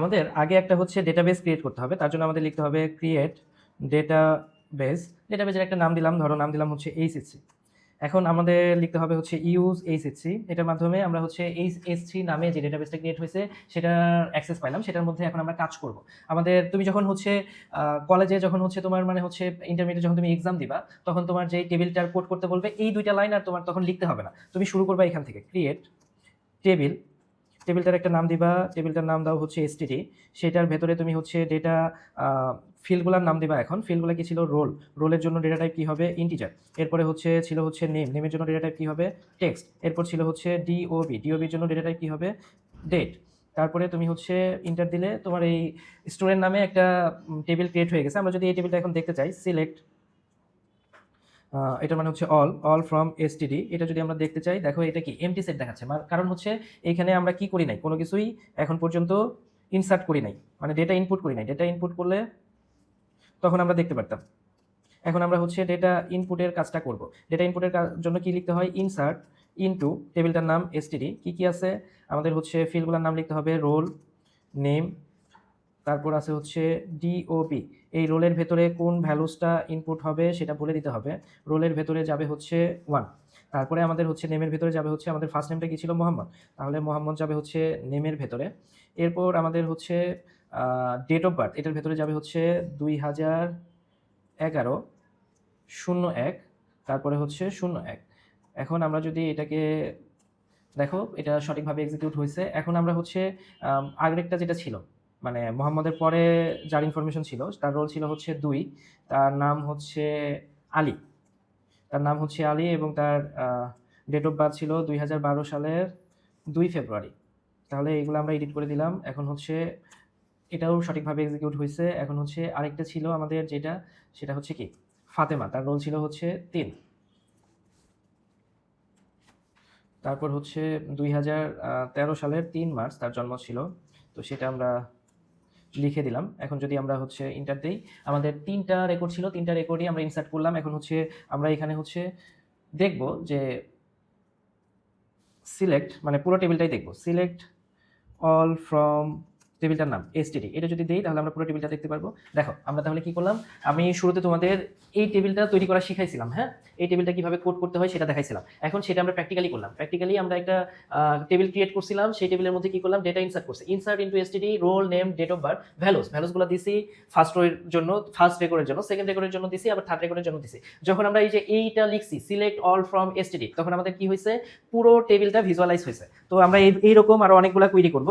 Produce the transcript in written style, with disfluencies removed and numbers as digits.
আমাদের আগে একটা হচ্ছে ডেটাবেস ক্রিয়েট করতে হবে। তার জন্য আমাদের লিখতে হবে ক্রিয়েট ডেটাবেস। ডেটাবেসের একটা নাম দিলাম, ধরো নাম দিলাম হচ্ছে এইচএসসি। এখন আমাদের লিখতে হবে হচ্ছে ইউজ এইচএসসি। এটার মাধ্যমে আমরা হচ্ছে এইচএসসি নামে যে ডেটাবেসটা ক্রিয়েট হয়েছে সেটার অ্যাক্সেস পাইলাম, সেটার মধ্যে এখন আমরা কাজ করব। আমাদের তুমি যখন হচ্ছে কলেজে যখন হচ্ছে তোমার মানে হচ্ছে ইন্টারমিডিয়েট যখন তুমি এক্সাম দিবা, তখন তোমার যেই টেবিলটার কোড করতে বলবে এই দুইটা লাইন আর তোমার তখন লিখতে হবে না। তুমি শুরু করবা এখান থেকে ক্রিয়েট টেবিল। টেবিলটার একটা নাম দিবা, টেবিলটার নাম দাও হচ্ছে এসটিডি। সেটার ভেতরে তুমি হচ্ছে ডেটা ফিল্ডগুলোর নাম দিবা। এখন ফিল্ডগুলো কি ছিল? রোল। রোলের জন্য ডেটা টাইপ কি হবে? ইন্টিজার। এরপরে ছিল হচ্ছে নেম। নেমের জন্য ডেটা টাইপ কি হবে? টেক্সট। এরপর ছিল হচ্ছে ডিওবি। ডিওবির জন্য ডেটা টাইপ কি হবে? ডেট। তারপরে তুমি হচ্ছে ইন্টার দিলে তোমার এই স্টুডেন্ট নামে একটা টেবিল ক্রিয়েট হয়ে গেছে। আমরা যদি এই টেবিলটা এখন দেখতে চাই, সিলেক্ট, এটার মানে হচ্ছে অল ফ্রম এসটিডি। এটা যদি আমরা দেখতে চাই, দেখো এটা কি এমটি সেট দেখাচ্ছে। কারণ হচ্ছে এইখানে আমরা কি করি নাই, কোনো কিছুই এখন পর্যন্ত ইনসার্ট করি নাই, মানে ডেটা ইনপুট করি নাই। ডেটা ইনপুট করলে তখন আমরা দেখতে পারতাম। এখন আমরা হচ্ছে ডেটা ইনপুটের কাজটা করব। ডেটা ইনপুটের জন্য কি লিখতে হয়? ইনসার্ট ইনটু টেবিলটার নাম এসটিডি। কি কি আছে আমাদের? হচ্ছে ফিল্ডগুলোর নাম লিখতে হবে রোল, নেম, তারপর আছে হচ্ছে ডিওপি। এই রোলের ভেতরে কোন ভ্যালুসটা ইনপুট হবে সেটা বলে দিতে হবে। রোলের ভেতরে যাবে হচ্ছে 1। তারপরে আমাদের হচ্ছে নেমের ভেতরে যাবে হচ্ছে, আমাদের ফার্স্ট নেমটা কি ছিল? মোহাম্মদ। তাহলে মোহাম্মদ যাবে হচ্ছে নেমের ভেতরে। এরপর আমাদের হচ্ছে ডেট অফ বার্থ, এটার ভেতরে যাবে হচ্ছে 2011-01। তারপরে হচ্ছে 01। এখন আমরা যদি এটাকে দেখো, এটা সঠিকভাবে এক্সিকিউট হয়েছে। এখন আমরা হচ্ছে আগেরটা যেটা ছিল, মানে মোহাম্মদের পরে যার ইনফরমেশন ছিল তার রোল ছিল হচ্ছে 2। তার নাম হচ্ছে আলী। তার নাম হচ্ছে আলী এবং তার ডেট অফ বার্থ ছিল 2012 সালের 2 ফেব্রুয়ারি। তাহলে এগুলো আমরা এডিট করে দিলাম। এখন হচ্ছে এটাও সঠিকভাবে এক্সিকিউট হয়েছে। এখন হচ্ছে আরেকটা ছিল আমাদের যেটা, সেটা হচ্ছে কি ফাতেমা। তার রোল ছিল হচ্ছে 3। তারপর হচ্ছে 2013 সালের 3 মার্চ তার জন্ম ছিল। তো সেটা আমরা লিখে দিলাম। এখন যদি আমরা হচ্ছে ইন্টার দেই, আমাদের 3টা রেকর্ড ছিল, 3টা রেকর্ডই আমরা ইনসার্ট করলাম। এখন হচ্ছে আমরা এখানে হচ্ছে দেখব যে সিলেক্ট, মানে পুরো টেবিলটাই দেখব। সিলেক্ট অল ফ্রম টেবিলটার নাম এসটিডি। এটা যদি দেই তাহলে আমরা পুরো টেবিলটা দেখতে পারবো। দেখো আমরা তাহলে কি করলাম, আমি শুরুতে তোমাদের এই টেবিলটা তৈরি করা শিখাইছিলাম। হ্যাঁ, এই টেবিলটা কিভাবে কোড করতে হয় সেটা দেখাইছিলাম। এখন সেটা আমরা প্র্যাকটিক্যালি করলাম। প্র্যাকটিক্যালি আমরা একটা টেবিল ক্রিয়েট করছিলাম। সেই টেবিলের মধ্যে কি করলাম? ডেটা ইনসার্ট করছি। Insert into STD, roll, name, date of birth, ভ্যালুসগুলো দিছি। ফার্স্ট রোয়ের জন্য, ফার্স্ট রেকর্ডের জন্য, সেকেন্ড রেকর্ডের জন্য দিছি, আবার থার্ড রেকর্ডের জন্য দিছি। যখন আমরা এই যে এইটা লিখছি সিলেক্ট অল ফ্রম এসটিডি, তখন আমাদের কি হয়েছে? পুরো টেবিলটা ভিজুয়ালাইজ হয়েছে। তো আমরা এইরকম আরো অনেকগুলো কুইরি করব।